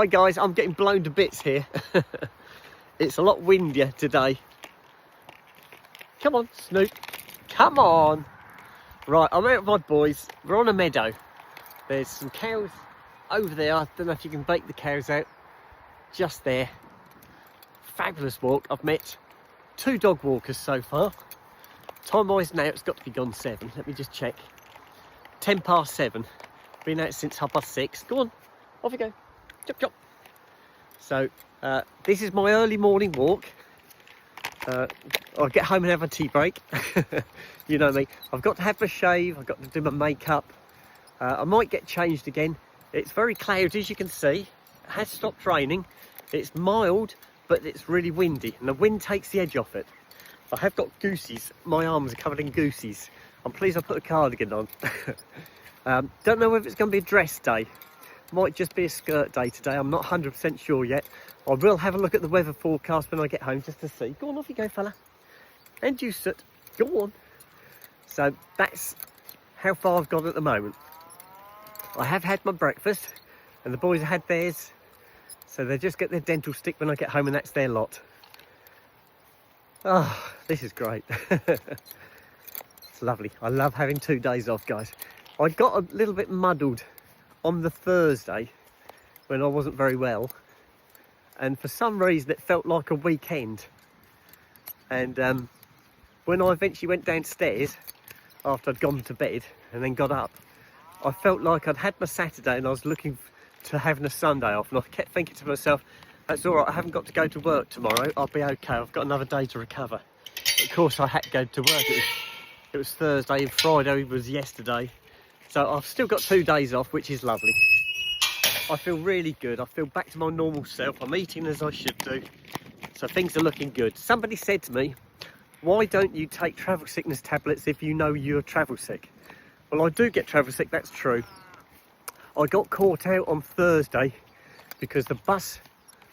Hi guys, I'm getting blown to bits here. It's a lot windier today. Come on, Snoop. Come on. Right, I'm out with my boys. We're on a meadow. There's some cows over there. I don't know if you can make the cows out. Just there. Fabulous walk. I've met 2 dog walkers so far. Time-wise now, it's got to be gone 7. Let me just check. 10 past 7. Been out since 6:30. Go on, off you go. Chop, chop. So, this is my early morning walk. I'll get home and have a tea break. You know me. I've got to have a shave. I've got to do my makeup. I might get changed again. It's very cloudy, as you can see. It has stopped raining. It's mild, but it's really windy, and the wind takes the edge off it. I have got goosies. My arms are covered in goosies. I'm pleased I put a cardigan on. Don't know whether it's going to be a dress day. Might just be a skirt day today. I'm not 100% sure yet. I will have a look at the weather forecast when I get home just to see. Go on, off you go, fella. And you sit. Go on. So that's how far I've got at the moment. I have had my breakfast and the boys have had theirs. So they just get their dental stick when I get home, and that's their lot. Oh, this is great. It's lovely. I love having 2 days off, guys. I got a little bit muddled on the Thursday when I wasn't very well, and for some reason it felt like a weekend. And when I eventually went downstairs after I'd gone to bed and then got up, I felt like I'd had my Saturday and I was looking to having a Sunday off, and I kept thinking to myself, that's all right, I haven't got to go to work tomorrow, I'll be okay, I've got another day to recover. Of course I had to go to work. It was Thursday and Friday was yesterday. So I've still got 2 days off, which is lovely. I feel really good. I feel back to my normal self. I'm eating as I should do. So things are looking good. Somebody said to me, why don't you take travel sickness tablets if you know you're travel sick? Well, I do get travel sick, that's true. I got caught out on Thursday because the bus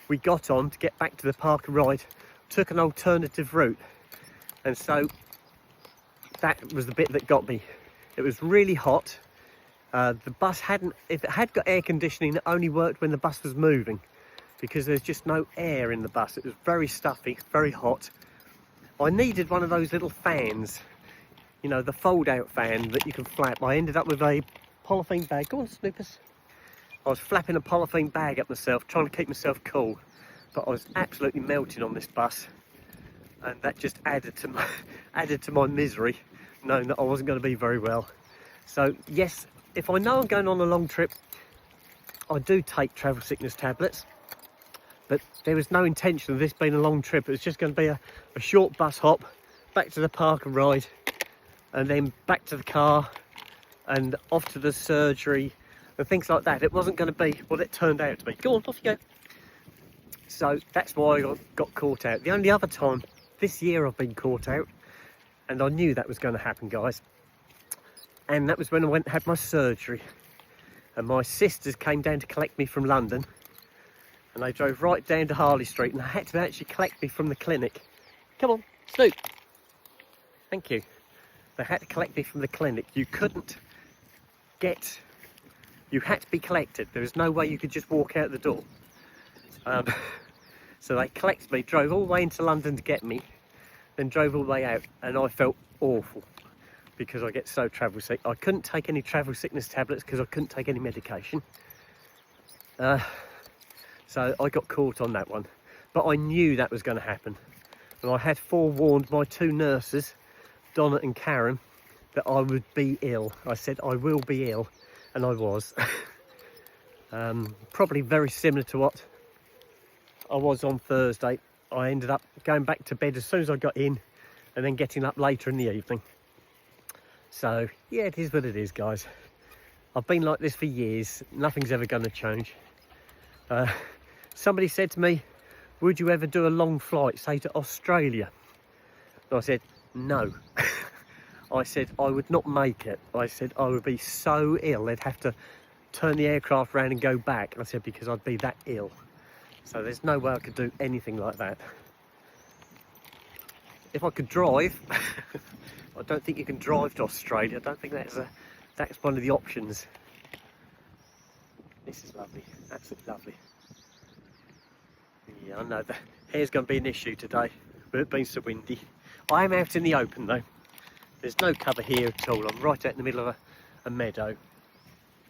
we got on to get back to the park and ride took an alternative route. And so that was the bit that got me. It was really hot. The bus if it had got air conditioning, it only worked when the bus was moving, because there's just no air in the bus. It was very stuffy, very hot. I needed one of those little fans, you know, the fold out fan that you can flap. I ended up with a polythene bag. Go on, Snoopers. I was flapping a polythene bag up myself, trying to keep myself cool, but I was absolutely melting on this bus, and that just added to my misery, knowing that I wasn't going to be very well. So yes, if I know I'm going on a long trip, I do take travel sickness tablets, but there was no intention of this being a long trip. It was just going to be a short bus hop back to the park and ride, and then back to the car and off to the surgery and things like that. It wasn't going to be what it turned out to be. Go on, off you go. So that's why I got caught out. The only other time this year I've been caught out, and I knew that was going to happen, guys, and that was when I went and had my surgery, and my sisters came down to collect me from London, and they drove right down to Harley Street, and they had to actually collect me from the clinic. Come on, Snoop. Thank you. They had to collect me from the clinic. You had to be collected. There was no way you could just walk out the door. So they collected me, drove all the way into London to get me, then drove all the way out, and I felt awful because I get so travel sick. I couldn't take any travel sickness tablets because I couldn't take any medication. So I got caught on that one, but I knew that was going to happen, and I had forewarned my 2 nurses, Donna and Karen, that I would be ill. I said I will be ill, and I was. Probably very similar to what I was on Thursday. I ended up going back to bed as soon as I got in, and then getting up later in the evening. So yeah, it is what it is, guys. I've been like this for years. Nothing's ever going to change. Somebody said to me, would you ever do a long flight, say to Australia? And I said, no. I said I would not make it. I said I would be so ill they'd have to turn the aircraft around and go back. I said, because I'd be that ill. So there's no way I could do anything like that. If I could drive, I don't think you can drive to Australia. I don't think that's one of the options. This is lovely, absolutely lovely. Yeah, I know the hair's going to be an issue today, but it's been so windy. I am out in the open though. There's no cover here at all. I'm right out in the middle of a meadow.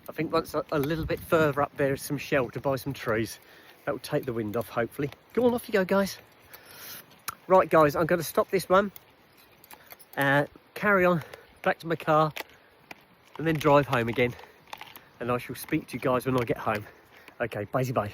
I think once a little bit further up there is some shelter by some trees. That will take the wind off, hopefully. Go on, off you go, guys. Right, guys, I'm going to stop this one. Carry on back to my car and then drive home again. And I shall speak to you guys when I get home. Okay, bye-bye.